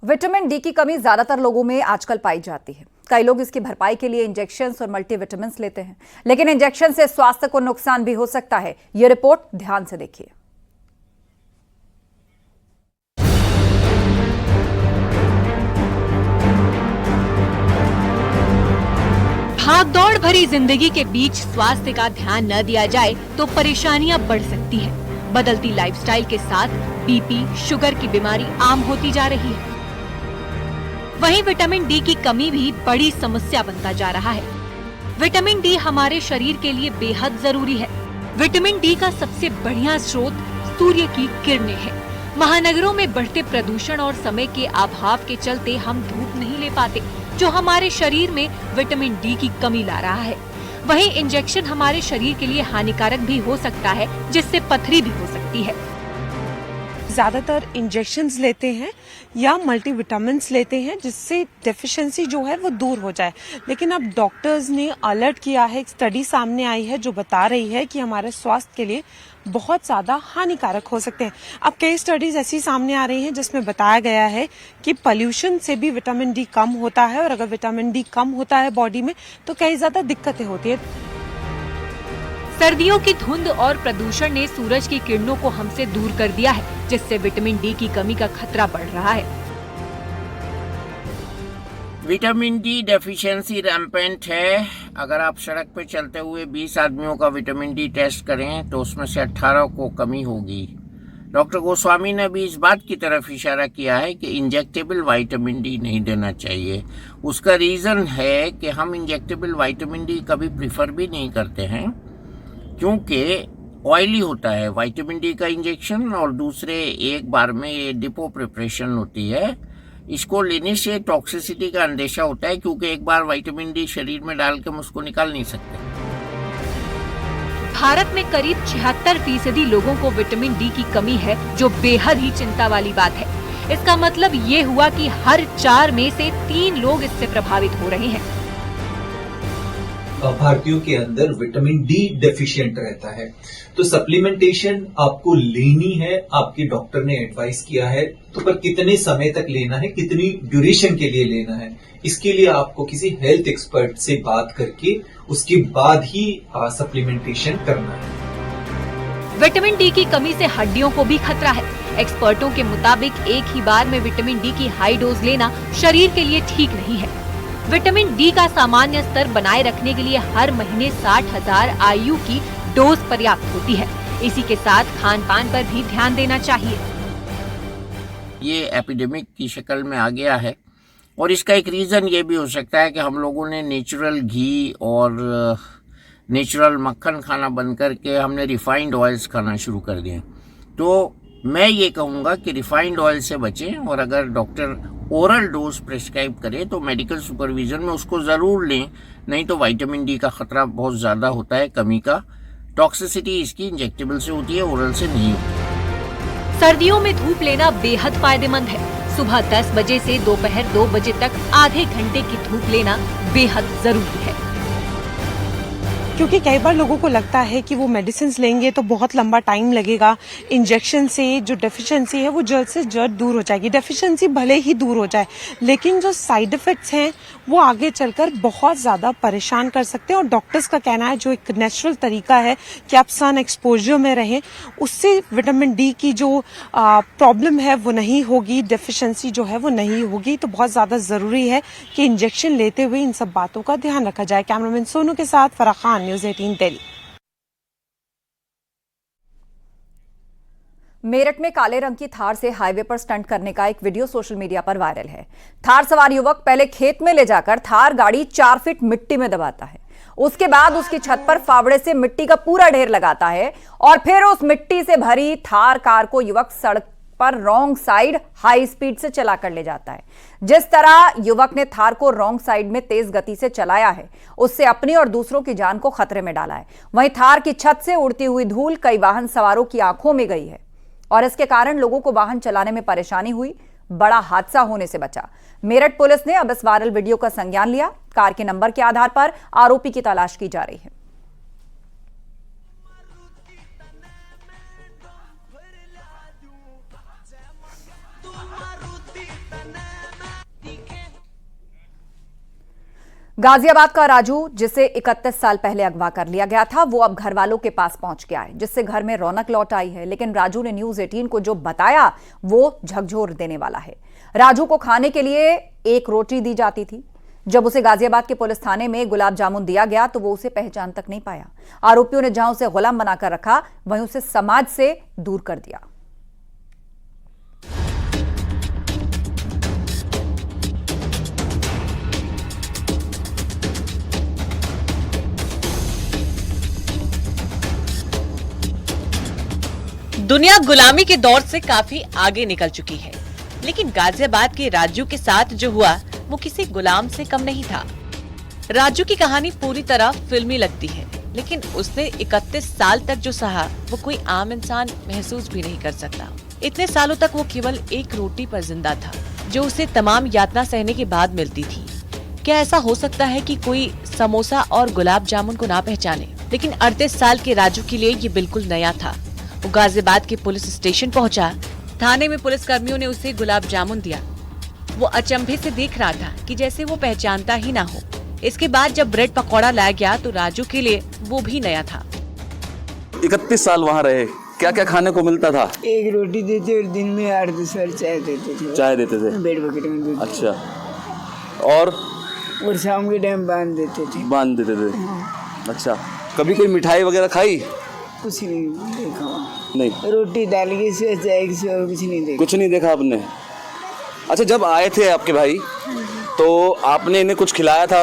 Vitamin D की कमी ज्यादातर लोगों में आजकल पाई जाती है। कई लोग इसकी भरपाई के लिए इंजेक्शन्स और मल्टीविटामिन्स लेते हैं, लेकिन इंजेक्शन से स्वास्थ्य को नुकसान भी हो सकता है। यह रिपोर्ट ध्यान से देखिए। भागदौड़ भरी जिंदगी के बीच स्वास्थ्य का ध्यान न दिया जाए तो परेशानियां बढ़ सकती हैं। बदलती लाइफस्टाइल के साथ बीपी, शुगर की बीमारी आम होती जा रही है। वहीं विटामिन डी की कमी भी बड़ी समस्या बनता जा रहा है। विटामिन डी हमारे शरीर के लिए बेहद जरूरी है। विटामिन डी का सबसे बढ़िया स्रोत सूर्य की किरणें हैं। महानगरों में बढ़ते प्रदूषण और समय के अभाव के चलते हम धूप नहीं ले पाते, जो हमारे शरीर में विटामिन डी की कमी ला रहा है। वहीं इंजेक्शन हमारे शरीर के लिए हानिकारक भी हो सकता है, जिससे पथरी भी हो सकती है। ज़्यादातर इंजेक्शन्स लेते हैं या मल्टीविटामिन्स लेते हैं, जिससे डेफिशिएंसी जो है वो दूर हो जाए। लेकिन अब डॉक्टर्स ने अलर्ट किया है, एक स्टडी सामने आई है जो बता रही है कि हमारे स्वास्थ्य के लिए बहुत ज़्यादा हानिकारक हो सकते हैं। अब कई स्टडीज ऐसी सामने आ रही हैं जिसमें बताया गया है कि पॉल्यूशन से भी विटामिन डी कम होता है, और अगर विटामिन डी कम होता है बॉडी में तो कई ज़्यादा दिक्कतें होती है। सर्दियों की धुंध और प्रदूषण ने सूरज की किरणों को हमसे दूर कर दिया है, जिससे विटामिन डी की कमी का खतरा बढ़ रहा है। विटामिन डी डेफिशिएंसी रैम्पेंट है। अगर आप सड़क पर चलते हुए 20 आदमियों का विटामिन डी टेस्ट करें तो उसमें से 18 को कमी होगी। डॉक्टर गोस्वामी ने भी इस बात की तरफ इशारा किया है कि इंजेक्टेबल विटामिन डी नहीं देना चाहिए। उसका रीजन है कि हम इंजेक्टेबल विटामिन डी कभी प्रिफर भी नहीं करते हैं, क्योंकि ऑयली होता है विटामिन डी का इंजेक्शन, और दूसरे एक बार में ये डिपो प्रिपरेशन होती है। इसको लेने से टॉक्सिसिटी का अंदेशा होता है, क्योंकि एक बार विटामिन डी शरीर में डाल के हम उसको निकाल नहीं सकते। भारत में करीब 76% लोगों को विटामिन डी की कमी है, जो बेहद ही चिंता वाली बात है। इसका मतलब ये हुआ कि हर 4 में से 3 लोग इससे प्रभावित हो रहे हैं। भारतीयों के अंदर विटामिन डी डेफिशिएंट रहता है, तो सप्लीमेंटेशन आपको लेनी है। आपके डॉक्टर ने एडवाइस किया है, तो पर कितने समय तक लेना है, कितनी ड्यूरेशन के लिए लेना है, इसके लिए आपको किसी हेल्थ एक्सपर्ट से बात करके उसके बाद ही सप्लीमेंटेशन करना है। विटामिन डी की कमी से हड्डियों को भी खतरा है। एक्सपर्टों के मुताबिक एक ही बार में विटामिन डी की हाई डोज लेना शरीर के लिए ठीक नहीं है। विटामिन डी का सामान्य स्तर बनाए रखने के लिए हर महीने 60,000 IU की डोज पर्याप्त होती है। इसी के साथ खान पान पर भी ध्यान देना चाहिए। ये एपिडेमिक की शक्ल में आ गया है, और इसका एक रीजन ये भी हो सकता है कि हम लोगों ने नेचुरल घी और नेचुरल मक्खन खाना बंद करके हमने रिफाइंड ऑयल्स खाना शुरू कर दिए। तो मैं ये कहूँगा कि रिफाइंड ऑयल से बचें, और अगर डॉक्टर ओरल डोज प्रेस्क्राइब करे तो मेडिकल सुपरविजन में उसको ज़रूर लें, नहीं तो विटामिन डी का खतरा बहुत ज़्यादा होता है कमी का। टॉक्सिसिटी इसकी इंजेक्टेबल से होती है, ओरल से नहीं होती। सर्दियों में धूप लेना बेहद फायदेमंद है। सुबह 10 बजे से दोपहर 2 बजे तक आधे घंटे की धूप लेना बेहद जरूरी है, क्योंकि कई बार लोगों को लगता है कि वो मेडिसिन लेंगे तो बहुत लंबा टाइम लगेगा, इंजेक्शन से जो डेफिशिएंसी है वो जल्द से जल्द दूर हो जाएगी। डेफिशिएंसी भले ही दूर हो जाए, लेकिन जो साइड इफेक्ट्स हैं वो आगे चलकर बहुत ज़्यादा परेशान कर सकते हैं। और डॉक्टर्स का कहना है जो एक नेचुरल तरीका है कि आप सन एक्सपोजर में रहें, उससे विटामिन डी की जो प्रॉब्लम है वो नहीं होगी, डेफिशिएंसी जो है वो नहीं होगी। तो बहुत ज़्यादा ज़रूरी है कि इंजेक्शन लेते हुए इन सब बातों का ध्यान रखा जाए। कैमरामैन सोनू के साथ फराह खान, न्यूज़ 18 दिल्ली। मेरठ में काले रंग की थार से हाईवे पर स्टंट करने का एक वीडियो सोशल मीडिया पर वायरल है। थार सवार युवक पहले खेत में ले जाकर थार गाड़ी 4 फीट मिट्टी में दबाता है, उसके बाद उसकी छत पर फावड़े से मिट्टी का पूरा ढेर लगाता है, और फिर उस मिट्टी से भरी थार कार को युवक सड़क पर रॉन्ग साइड हाई स्पीड से चलाकर ले जाता है। जिस तरह युवक ने थार को रॉन्ग साइड में तेज गति से चलाया है, उससे अपनी और दूसरों की जान को खतरे में डाला है। वहीं थार की छत से उड़ती हुई धूल कई वाहन सवारों की आंखों में गई है, और इसके कारण लोगों को वाहन चलाने में परेशानी हुई, बड़ा हादसा होने से बचा। मेरठ पुलिस ने अब इस वायरल वीडियो का संज्ञान लिया। कार के नंबर के आधार पर आरोपी की तलाश की जा रही है। मारुति तने गाजियाबाद का राजू, जिसे 31 साल पहले अगवा कर लिया गया था, वो अब घर वालों के पास पहुंच गया है, जिससे घर में रौनक लौट आई है। लेकिन राजू ने न्यूज 18 को जो बताया वो झकझोर देने वाला है। राजू को खाने के लिए एक रोटी दी जाती थी। जब उसे गाजियाबाद के पुलिस थाने में गुलाब जामुन दिया गया तो वो उसे पहचान तक नहीं पाया। आरोपियों ने जहां उसे गुलाम बनाकर रखा, वहीं उसे समाज से दूर कर दिया। दुनिया गुलामी के दौर से काफी आगे निकल चुकी है, लेकिन गाजियाबाद के राजू के साथ जो हुआ वो किसी गुलाम से कम नहीं था। राजू की कहानी पूरी तरह फिल्मी लगती है, लेकिन उसने 31 साल तक जो सहा वो कोई आम इंसान महसूस भी नहीं कर सकता। इतने सालों तक वो केवल एक रोटी पर जिंदा था, जो उसे तमाम यातना सहने के बाद मिलती थी। क्या ऐसा हो सकता है कि कोई समोसा और गुलाब जामुन को ना पहचाने? लेकिन 38 साल के राजू के लिए ये बिल्कुल नया था। वो गाजियाबाद के पुलिस स्टेशन पहुंचा। थाने में पुलिस कर्मियों ने उसे गुलाब जामुन दिया। वो अचंभे से देख रहा था कि जैसे वो पहचानता ही ना हो। इसके बाद जब ब्रेड पकौड़ा लाया गया तो राजू के लिए वो भी नया था। 31 साल वहाँ रहे, क्या क्या खाने को मिलता था? एक रोटी देते और दिन में 8-10 बार चाय देते थे। चाय देते थे? बेड बकेट में दूध। अच्छा, और शाम के टाइम बांध देते थे। बांध देते थे। अच्छा, कभी कोई मिठाई वगैरह खाई? कुछ नहीं देखा। नहीं, रोटी दाल के सिवा चाय के सिवा कुछ नहीं देखा। कुछ नहीं देखा आपने? अच्छा, जब आए थे आपके भाई तो आपने इन्हें कुछ खिलाया था,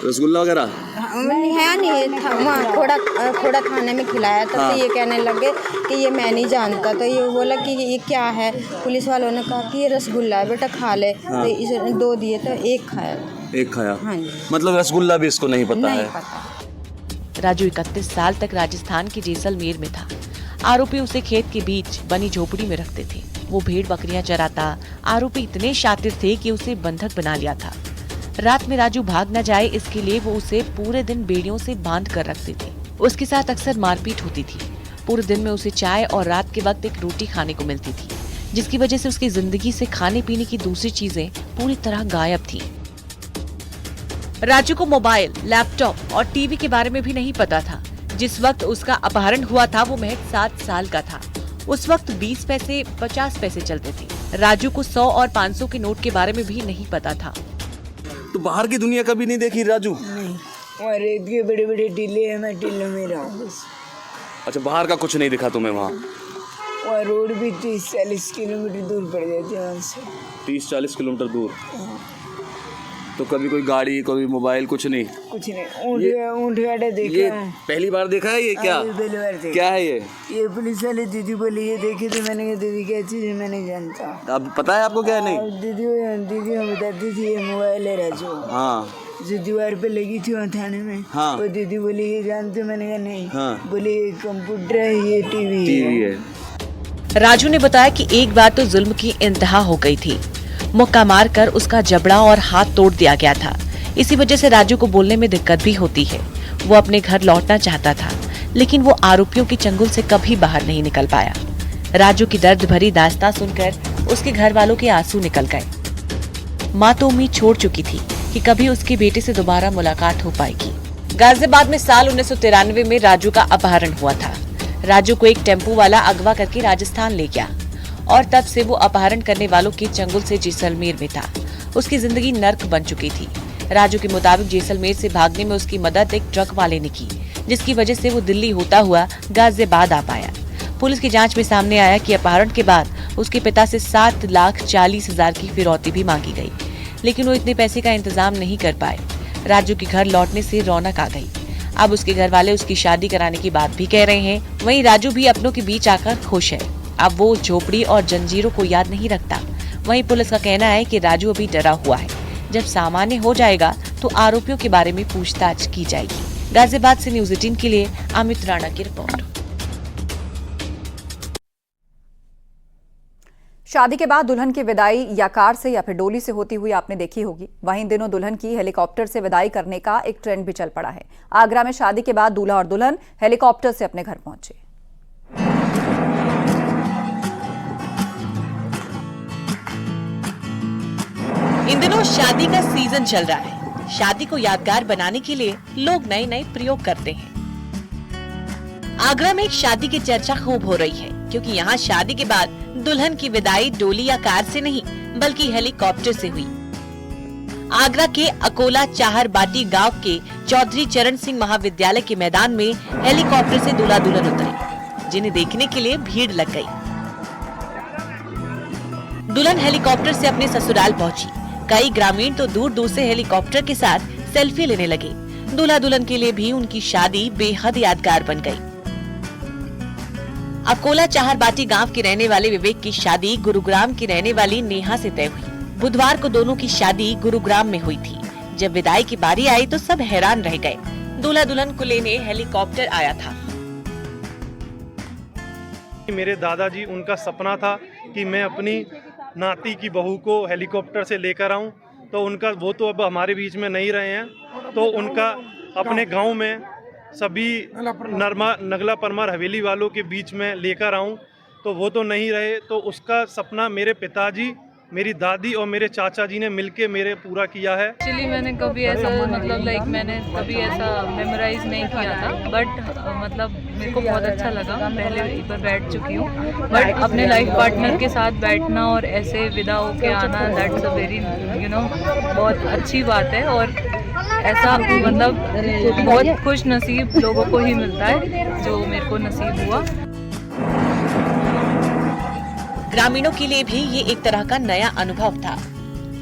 रसगुल्ला वगैरह? नहीं था, वहाँ थोड़ा खाने में खिलाया था। तो ये कहने लगे कि ये मैं नहीं जानता। तो ये बोला कि ये क्या है। पुलिस वालों ने कहा कि ये रसगुल्ला है, बेटा खा ले। तो इसे 2 दिए तो एक खाया। एक खाया? हाँ जी। मतलब रसगुल्ला भी इसको नहीं पता नहीं है? पता। राजू 31 साल तक राजस्थान के जैसलमेर में था। आरोपी उसे खेत के बीच बनी झोपड़ी में रखते थे। वो भेड़ बकरियां चराता। आरोपी इतने शातिर थे कि उसे बंधक बना लिया था। रात में राजू भाग न जाए इसके लिए वो उसे पूरे दिन बेड़ियों से बांध कर रखते थे। उसके साथ अक्सर मारपीट होती थी। पूरे दिन में उसे चाय और रात के वक्त एक रोटी खाने को मिलती थी, जिसकी वजह से उसकी जिंदगी से खाने पीने की दूसरी चीजें पूरी तरह गायब थी। राजू को मोबाइल, लैपटॉप और टीवी के बारे में भी नहीं पता था। जिस वक्त उसका अपहरण हुआ था वो महज 7 साल का था। उस वक्त 20 पैसे 50 पैसे चलते थे। राजू को 100 और 500 के नोट के बारे में भी नहीं पता था। तो बाहर की दुनिया कभी नहीं देखी राजू? नहीं, वहाँ रेत के बड़े बड़े टीले हैं, मैं टीलों में रहा हूँ बस। अच्छा, बाहर का कुछ नहीं दिखा तुम्हें? वहाँ रोड भी 30-40 किलोमीटर दूर पड़ जाती है वहाँ से। 30-40 किलोमीटर दूर? तो कभी कोई गाड़ी, कोई मोबाइल, कुछ नहीं? कुछ नहीं। ऊँट गाड़ा देखा ये है। पहली बार देखा है? ये क्या पहली बार देखा। क्या है ये? ये पुलिस वाले दीदी बोली ये देखे तो मैंने कहा दीदी क्या चीज़ है, मैं नहीं जानता। अब पता है आपको क्या है? नहीं, दीदी बताती थी ये मोबाइल है राजू। हाँ, जो दीवार पे लगी थी वहाँ थाने में। हाँ। वो दीदी बोली ये जानते हो? मैंने कहा नहीं। हाँ। बोली ये कंप्यूटर है, ये टीवी है। राजू ने बताया कि एक बार तो जुल्म की इंतहा हो गई थी। मुक्का मारकर उसका जबड़ा और हाथ तोड़ दिया गया था। इसी वजह से राजू को बोलने में दिक्कत भी होती है। वो अपने घर लौटना चाहता था, लेकिन वो आरोपियों की चंगुल से कभी बाहर नहीं निकल पाया। राजू की दर्द भरी दास्तां सुनकर उसके घर वालों के आंसू निकल गए। माँ तो उम्मीद छोड़ चुकी थी कि कभी उसके बेटे से दोबारा मुलाकात हो पाएगी। गाजियाबाद में साल 1993 में राजू का अपहरण हुआ था। राजू को एक टेम्पो वाला अगवा करके राजस्थान ले गया और तब से वो अपहरण करने वालों के चंगुल से जैसलमेर में था। उसकी जिंदगी नर्क बन चुकी थी। राजू के मुताबिक जैसलमेर से भागने में उसकी मदद एक ट्रक वाले ने की, जिसकी वजह से वो दिल्ली होता हुआ गाजियाबाद आ पाया। पुलिस की जांच में सामने आया कि अपहरण के बाद उसके पिता से 7,40,000 की फिरौती भी मांगी गई, लेकिन वो इतने पैसे का इंतजाम नहीं कर पाए। राजू के घर लौटने से रौनक आ गई। अब उसके घर वाले उसकी शादी कराने की बात भी कह रहे हैं। वहीं राजू भी अपनों के बीच आकर खुश है। अब वो झोपड़ी और जंजीरों को याद नहीं रखता। वहीं पुलिस का कहना है कि राजू अभी डरा हुआ है। जब सामान्य हो जाएगा तो आरोपियों के बारे में पूछताछ की जाएगी। गाजियाबाद से न्यूज़ 18 के लिए अमित राणा की रिपोर्ट। शादी के बाद दुल्हन की विदाई या कार से या फिर डोली से होती हुई आपने देखी होगी। वहीं इन दिनों दुल्हन की हेलीकॉप्टर से विदाई करने का एक ट्रेंड भी चल पड़ा है। आगरा में शादी के बाद दूल्हा और दुल्हन हेलीकॉप्टर से अपने घर पहुंचे। इन दिनों शादी का सीजन चल रहा है। शादी को यादगार बनाने के लिए लोग नए नए प्रयोग करते हैं। आगरा में एक शादी की चर्चा खूब हो रही है, क्योंकि यहाँ शादी के बाद दुल्हन की विदाई डोली या कार से नहीं बल्कि हेलीकॉप्टर से हुई। आगरा के अकोला चाहर बाटी गांव के चौधरी चरण सिंह महाविद्यालय के मैदान में हेलीकॉप्टर से दूल्हा दुल्हन उतरे, जिन्हें देखने के लिए भीड़ लग गई। दुल्हन हेलीकॉप्टर से अपने ससुराल पहुंची। कई ग्रामीण तो दूर दूर से हेलीकॉप्टर के साथ सेल्फी लेने लगे। दूल्हा दुल्हन के लिए भी उनकी शादी बेहद यादगार बन गई। अकोला चाहर बाटी गांव के रहने वाले विवेक की शादी गुरुग्राम की रहने वाली नेहा से तय हुई। बुधवार को दोनों की शादी गुरुग्राम में हुई थी। जब विदाई की बारी आई तो सब हैरान रह गए। दूल्हा दुल्हन को लेने हेलीकॉप्टर आया था। मेरे दादाजी, उनका सपना था कि मैं अपनी नाती की बहू को हेलीकॉप्टर से लेकर आऊं, तो उनका वो तो अब हमारे बीच में नहीं रहे हैं, तो उनका अपने गांव में सभी नगला परमार हवेली वालों के बीच में लेकर आऊं, तो वो तो नहीं रहे। तो उसका सपना मेरे पिताजी, मेरी दादी और मेरे चाचा जी ने मिलके मेरे पूरा किया है। एक्चुअली मैंने कभी ऐसा मैंने कभी ऐसा मेमोराइज नहीं किया था, बट मेरे को बहुत अच्छा लगा। पहले एक बार बैठ चुकी हूँ, बट अपने लाइफ पार्टनर के साथ बैठना और ऐसे विदा होके आना, दैट्स अ वेरी बहुत अच्छी बात है। और ऐसा बहुत खुश नसीब लोगों को ही मिलता है जो मेरे को नसीब हुआ। ग्रामीणों के लिए भी ये एक तरह का नया अनुभव था।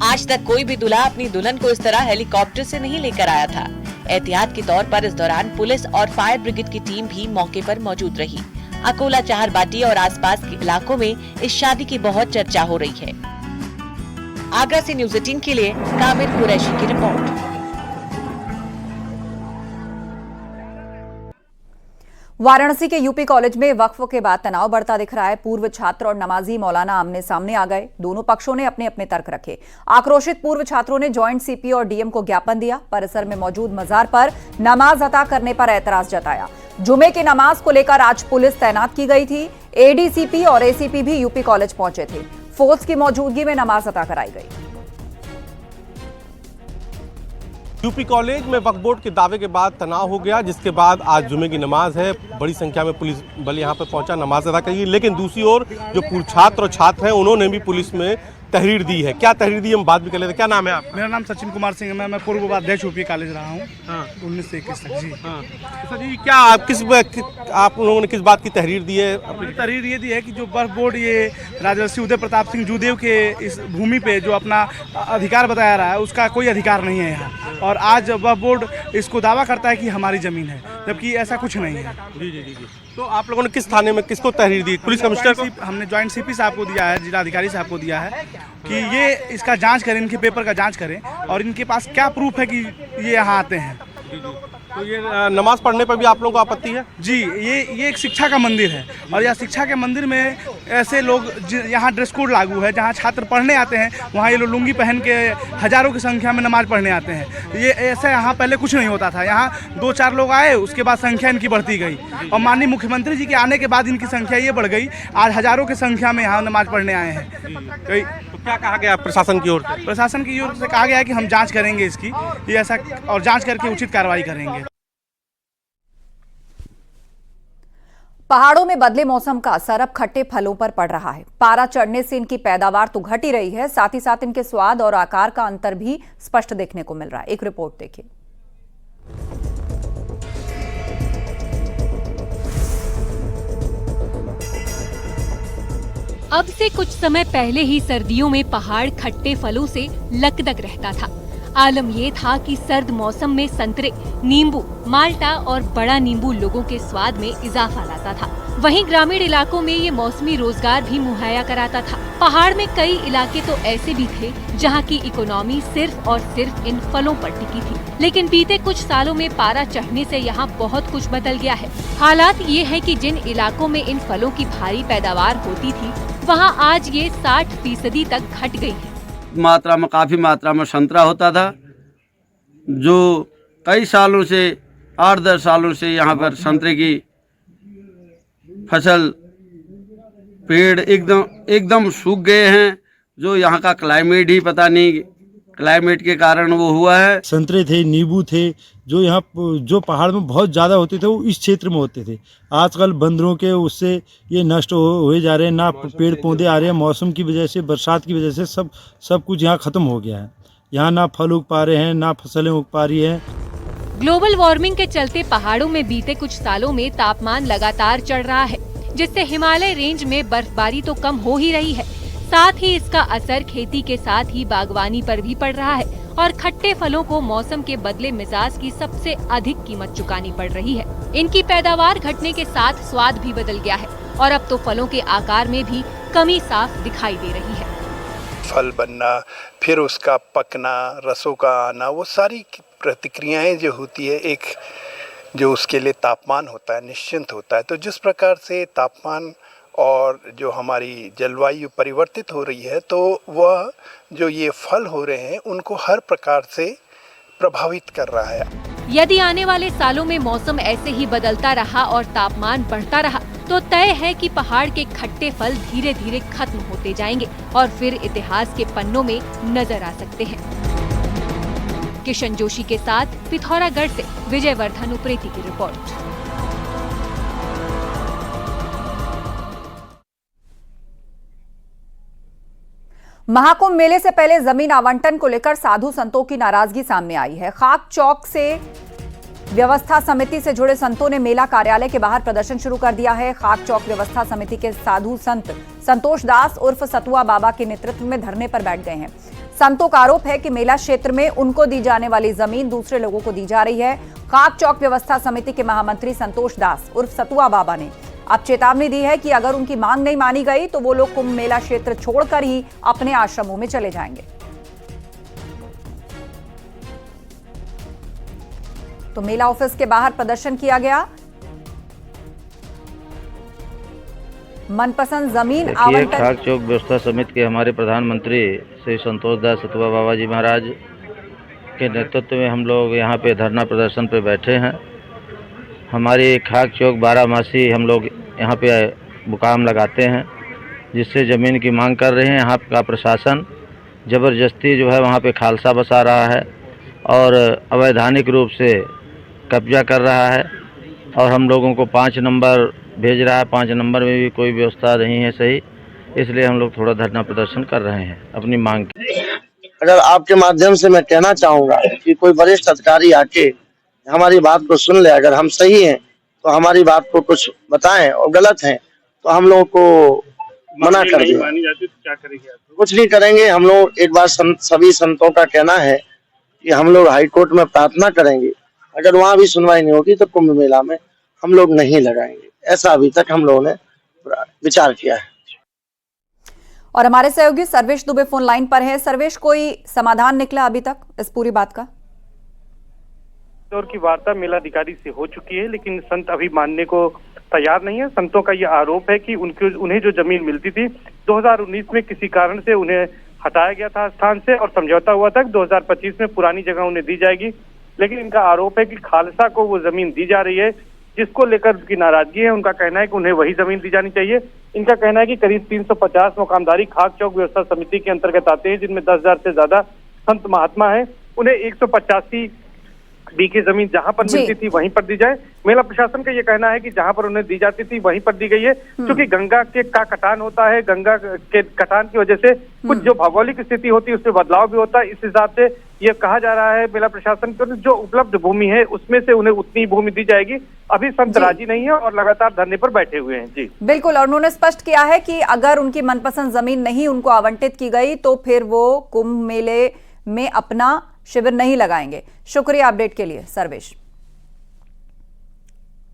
आज तक कोई भी दूल्हा अपनी दुल्हन को इस तरह हेलीकॉप्टर से नहीं लेकर आया था। एहतियात के तौर पर इस दौरान पुलिस और फायर ब्रिगेड की टीम भी मौके पर मौजूद रही। अकोला चाहर बाटी और आसपास के इलाकों में इस शादी की बहुत चर्चा हो रही है। आगरा से न्यूज़ 18 के लिए कामिर कुरैशी की रिपोर्ट। वाराणसी के यूपी कॉलेज में वक्फ के बाद तनाव बढ़ता दिख रहा है। पूर्व छात्र और नमाजी मौलाना आमने सामने आ गए। दोनों पक्षों ने अपने अपने तर्क रखे। आक्रोशित पूर्व छात्रों ने जॉइंट सीपी और डीएम को ज्ञापन दिया। परिसर में मौजूद मजार पर नमाज अता करने पर ऐतराज जताया। जुमे की नमाज को लेकर आज पुलिस तैनात की गई थी। एडीसीपी और एसीपी भी यूपी कॉलेज पहुंचे थे। फोर्स की मौजूदगी में नमाज अता कराई गई। यूपी कॉलेज में वक्फ बोर्ड के दावे के बाद तनाव हो गया, जिसके बाद आज जुमे की नमाज है। बड़ी संख्या में पुलिस बल यहाँ पर पहुंचा, नमाज अदा करी। लेकिन दूसरी ओर जो पूर्व छात्र और छात्र हैं, उन्होंने भी पुलिस में तहरीर दी है। क्या तहरीर दी, हम बात भी कर लेते हैं। क्या नाम है आपका? मेरा नाम सचिन कुमार सिंह है। मैं पूर्व उपाध्यक्ष यूपी कॉलेज रहा हूँ 19 से 21 तक। जी सर जी, क्या आप लोगों ने किस बात की तहरीर दी है? अपनी तहरीर ये दी है कि जो वक्फ बोर्ड ये राजर्षि उदय प्रताप सिंह जूदेव के इस भूमि पे जो अपना अधिकार बताया रहा है, उसका कोई अधिकार नहीं है यहाँ। और आज वक्फ बोर्ड इसको दावा करता है कि हमारी जमीन है, जबकि ऐसा कुछ नहीं है। जी जी जी जी। तो आप लोगों ने किस थाने में किसको तहरीर दी? पुलिस कमिश्नर को? हमने ज्वाइंट सीपी साहब को दिया है, जिलाधिकारी साहब को दिया है कि ये इसका जांच करें, इनके पेपर का जांच करें और इनके पास क्या प्रूफ है कि ये यहाँ आते हैं। तो ये नमाज पढ़ने पर भी आप लोगों को आपत्ति है? जी, ये एक शिक्षा का मंदिर है और यह शिक्षा के मंदिर में ऐसे लोग यहाँ ड्रेस कोड लागू है। जहाँ छात्र पढ़ने आते हैं वहाँ ये लोग लुंगी पहन के हजारों की संख्या में नमाज पढ़ने आते हैं। ये ऐसा यहाँ पहले कुछ नहीं होता था। यहाँ 2-4 लोग आए, उसके बाद संख्या इनकी बढ़ती गई और माननीय मुख्यमंत्री जी के आने के बाद इनकी संख्या ये बढ़ गई। आज हजारों की संख्या में यहाँ नमाज पढ़ने आए हैं। तो क्या कहा गया प्रशासन की ओर से? प्रशासन की ओर से कहा गया है कि हम जांच करेंगे इसकी, ये ऐसा और जांच करके उचित कार्रवाई करेंगे। पहाड़ों में बदले मौसम का असर अब खट्टे फलों पर पड़ रहा है। पारा चढ़ने से इनकी पैदावार तो घट ही रही है, साथ ही साथ इनके स्वाद और आकार का अंतर भी स्पष्ट देखने को मिल रहा है। एक रिपोर्ट देखिए। अब से कुछ समय पहले ही सर्दियों में पहाड़ खट्टे फलों से लकदक रहता था। आलम ये था कि सर्द मौसम में संतरे, नींबू, माल्टा और बड़ा नींबू लोगों के स्वाद में इजाफा लाता था। वहीं ग्रामीण इलाकों में ये मौसमी रोजगार भी मुहैया कराता था। पहाड़ में कई इलाके तो ऐसे भी थे जहां की इकोनॉमी सिर्फ और सिर्फ इन फलों पर टिकी थी। लेकिन बीते कुछ सालों में पारा चढ़ने से यहाँ बहुत कुछ बदल गया है। हालात ये है कि जिन इलाकों में इन फलों की भारी पैदावार होती थी, वहाँ आज ये 60% तक घट गई है। काफ़ी मात्रा में संतरा होता था, जो कई सालों से 8-10 सालों से यहाँ पर संतरे की फसल पेड़ एकदम सूख गए हैं। जो यहाँ का क्लाइमेट ही पता नहीं क्लाइमेट के कारण वो हुआ है। संतरे थे, नींबू थे, जो यहाँ जो पहाड़ में बहुत ज़्यादा होते थे वो इस क्षेत्र में होते थे। आजकल बंदरों के उससे ये नष्ट हुए जा रहे हैं, ना पेड़ पौधे आ रहे हैं, मौसम की वजह से, बरसात की वजह से सब कुछ यहाँ ख़त्म हो गया है। यहाँ ना फल उग पा रहे हैं, ना फसलें उग पा रही हैं। ग्लोबल वार्मिंग के चलते पहाड़ों में बीते कुछ सालों में तापमान लगातार चढ़ रहा है, जिससे हिमालय रेंज में बर्फबारी तो कम हो ही रही है, साथ ही इसका असर खेती के साथ ही बागवानी पर भी पड़ रहा है और खट्टे फलों को मौसम के बदले मिजाज की सबसे अधिक कीमत चुकानी पड़ रही है। इनकी पैदावार घटने के साथ स्वाद भी बदल गया है और अब तो फलों के आकार में भी कमी साफ दिखाई दे रही है। फल बनना, फिर उसका पकना, रसों का आना, वो सारी प्रतिक्रियाएं जो होती है, एक जो उसके लिए तापमान होता है, निश्चिंत होता है। तो जिस प्रकार से तापमान और जो हमारी जलवायु परिवर्तित हो रही है, तो वह जो ये फल हो रहे हैं उनको हर प्रकार से प्रभावित कर रहा है। यदि आने वाले सालों में मौसम ऐसे ही बदलता रहा और तापमान बढ़ता रहा तो तय है कि पहाड़ के खट्टे फल धीरे धीरे खत्म होते जाएंगे और फिर इतिहास के पन्नों में नजर आ सकते हैं। किशन जोशी के साथ पिथौरागढ़ से विजयवर्धन उप्रेती की रिपोर्ट। महाकुंभ मेले से पहले जमीन आवंटन को लेकर साधु संतों की नाराजगी सामने आई है। खाक चौक से व्यवस्था समिति से जुड़े संतों ने मेला कार्यालय के बाहर प्रदर्शन शुरू कर दिया है। खाक चौक व्यवस्था समिति के साधु संत संतोष दास उर्फ सतुआ बाबा के नेतृत्व में धरने पर बैठ गए हैं। संतों का आरोप है कि मेला क्षेत्र में उनको दी जाने वाली जमीन दूसरे लोगों को दी जा रही है। खाक चौक व्यवस्था समिति के महामंत्री संतोष दास उर्फ सतुआ बाबा ने अब चेतावनी दी है कि अगर उनकी मांग नहीं मानी गई तो वो लोग कुंभ मेला क्षेत्र छोड़कर ही अपने आश्रमों में चले जाएंगे। तो मेला ऑफिस के बाहर प्रदर्शन किया गया। मनपसंद जमीन आवंटन। खाक चौक व्यवस्था समिति के हमारे प्रधानमंत्री श्री संतोष दास सतुआ बाबा जी महाराज के नेतृत्व में हम लोग यहाँ पे धरना प्रदर्शन पे बैठे हैं। हमारी खाक चौक 12 मासी हम लोग यहाँ पे मुकाम लगाते हैं, जिससे ज़मीन की मांग कर रहे हैं। यहाँ का प्रशासन ज़बरदस्ती जो है वहाँ पे खालसा बसा रहा है और अवैधानिक रूप से कब्जा कर रहा है और हम लोगों को 5 नंबर भेज रहा है। 5 नंबर में भी कोई व्यवस्था नहीं है सही, इसलिए हम लोग थोड़ा धरना प्रदर्शन कर रहे हैं अपनी मांग की। अगर आपके माध्यम से मैं कहना चाहूँगा कि कोई वरिष्ठ अधिकारी आके हमारी बात को सुन ले, अगर हम सही हैं तो हमारी बात को कुछ बताएं और गलत हैं तो हम लोगों को मना कर दें। क्या करेंगे? कुछ नहीं करेंगे। हम लोग एक बार सभी संतों का कहना है कि हम लोग हाई कोर्ट में प्रार्थना करेंगे। अगर वहाँ भी सुनवाई नहीं होगी तो कुंभ मेला में हम लोग नहीं लगाएंगे। ऐसा अभी तक हम लोगों ने विचार किया है। और हमारे सहयोगी सर्वेश दुबे फोन लाइन पर है। सर्वेश, कोई समाधान निकला अभी तक इस पूरी बात का? और की वार्ता मेलाधिकारी से हो चुकी है, लेकिन संत अभी मानने को तैयार नहीं है। संतों का यह आरोप है कि उन्हें जो जमीन मिलती थी 2019 में किसी कारण से उन्हें हटाया गया था स्थान से और समझौता हुआ था कि 2025 में पुरानी जगह उन्हें दी जाएगी, लेकिन इनका आरोप है कि खालसा को वो जमीन दी जा रही है, जिसको लेकर उनकी नाराजगी है। उनका कहना है कि उन्हें वही जमीन दी जानी चाहिए। इनका कहना है कि करीब 350 मुकामदारी खाक चौक व्यवस्था समिति के अंतर्गत आते हैं, जिनमें 10,000 से ज्यादा संत महात्मा है। उन्हें 185 बीघे जमीन जहां पर मिलती थी वहीं पर दी जाए। मेला प्रशासन का ये कहना है कि जहां पर उन्हें दी जाती थी वहीं पर दी गई है, क्योंकि गंगा के का कटान होता है। गंगा के कटान की वजह से कुछ जो भौगोलिक स्थिति होती है उसमें बदलाव भी होता है। इस हिसाब से ये कहा जा रहा है मेला प्रशासन को जो उपलब्ध भूमि है उसमें से उन्हें उतनी भूमि दी जाएगी। अभी संत राजी नहीं है और लगातार धरने पर बैठे हुए हैं। जी बिल्कुल, और उन्होंने स्पष्ट किया है कि अगर उनकी मनपसंद जमीन नहीं उनको आवंटित की गई तो फिर वो कुंभ मेले में अपना शिविर नहीं लगाएंगे। शुक्रिया अपडेट के लिए सर्वेश।